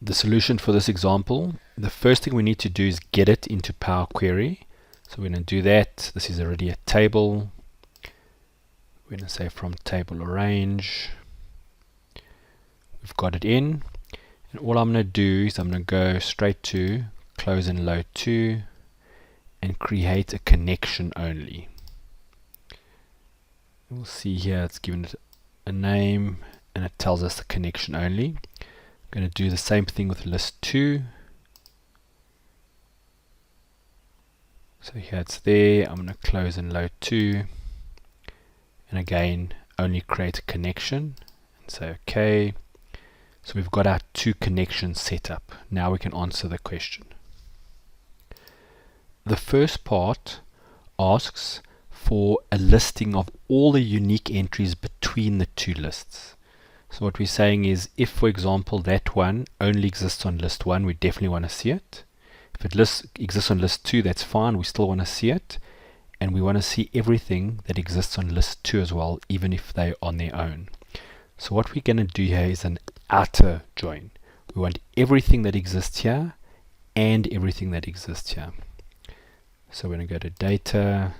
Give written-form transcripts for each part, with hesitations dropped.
The solution for this example, the first thing we need to do is get it into PowerQuery. So we're going to do that. This is already a table. We're going to say from table arrange. We've got it in. And all I'm going to do is I'm going to go straight to close and load to and create a connection only. We'll see here it's given it a name and it tells us the connection only. I'm going to do the same thing with list 2. So here it's there. I'm going to close and load to, and again only create a connection and say OK. So we've got our 2 connections set up. Now we can answer the question. The first part asks for a listing of all the unique entries between the 2 lists. So what we're saying is, if for example that one only exists on list 1, we definitely want to see it. If it exists on list 2, that's fine, we still want to see it. And we want to see everything that exists on list 2 as well, even if they're on their own. So what we're going to do here is an outer join. We want everything that exists here and everything that exists here. So we're going to go to data,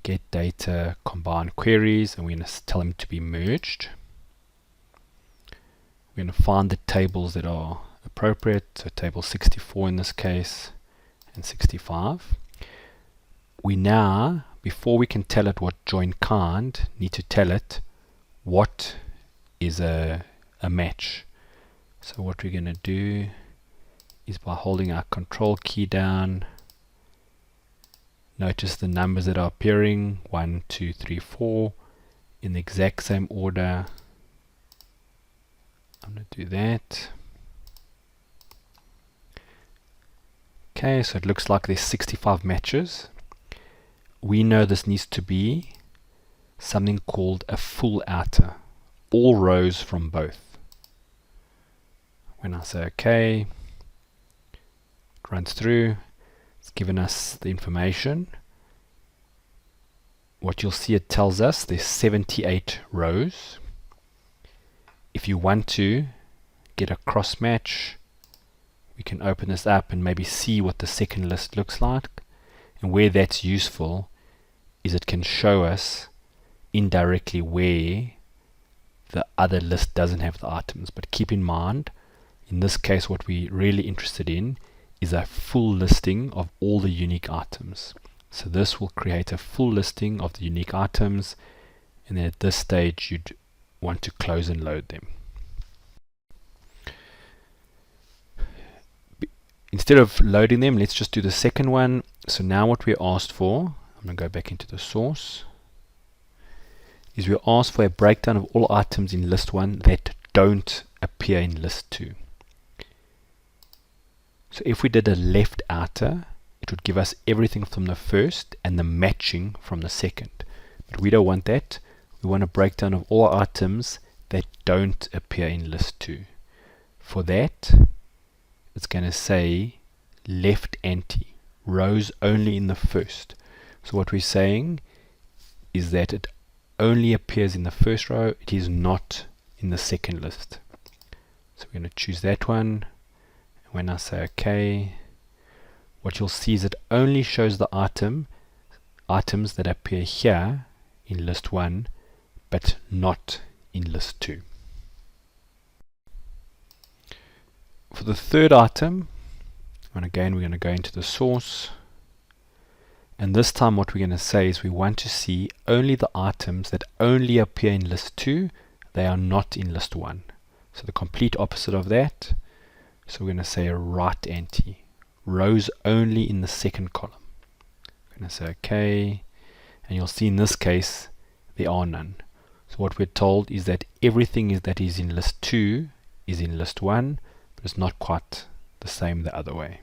get data, combine queries, and we're going to tell them to be merged. We're going to find the tables that are appropriate, so table 64 in this case, and 65. We now, before we can tell it what join kind, need to tell it what is a match. So what we're going to do is, by holding our control key down, notice the numbers that are appearing, 1, 2, 3, 4, in the exact same order. I'm going to do that. Okay, so it looks like there's 65 matches. We know this needs to be something called a full outer, all rows from both. When I say OK, it runs through, it's given us the information. What you'll see, it tells us there's 78 rows. If you want to get a cross match, we can open this up and maybe see what the second list looks like. And where that's useful is it can show us indirectly where the other list doesn't have the items. But keep in mind, in this case what we're really interested in is a full listing of all the unique items. So this will create a full listing of the unique items, and then at this stage you'd want to close and load them. Instead of loading them, let's just do the second one. So now what we asked for, I'm going to go back into the source, is we asked for a breakdown of all items in list 1 that don't appear in list 2. So if we did a left outer, it would give us everything from the first and the matching from the second. But we don't want that. We want a breakdown of all items that don't appear in list 2. For that, it's going to say left anti, rows only in the first. So what we're saying is that it only appears in the first row, it is not in the second list. So we're going to choose that one. And when I say OK, what you'll see is it only shows the items that appear here in list 1, but not in list 2. For the third item, and again we're going to go into the source, and this time what we're going to say is we want to see only the items that only appear in list 2, they are not in list 1. So the complete opposite of that. So we're going to say a right anti, rows only in the second column. We're going to say OK, and you'll see in this case there are none. So what we're told is that everything that is in list 2 is in list 1, but it's not quite the same the other way.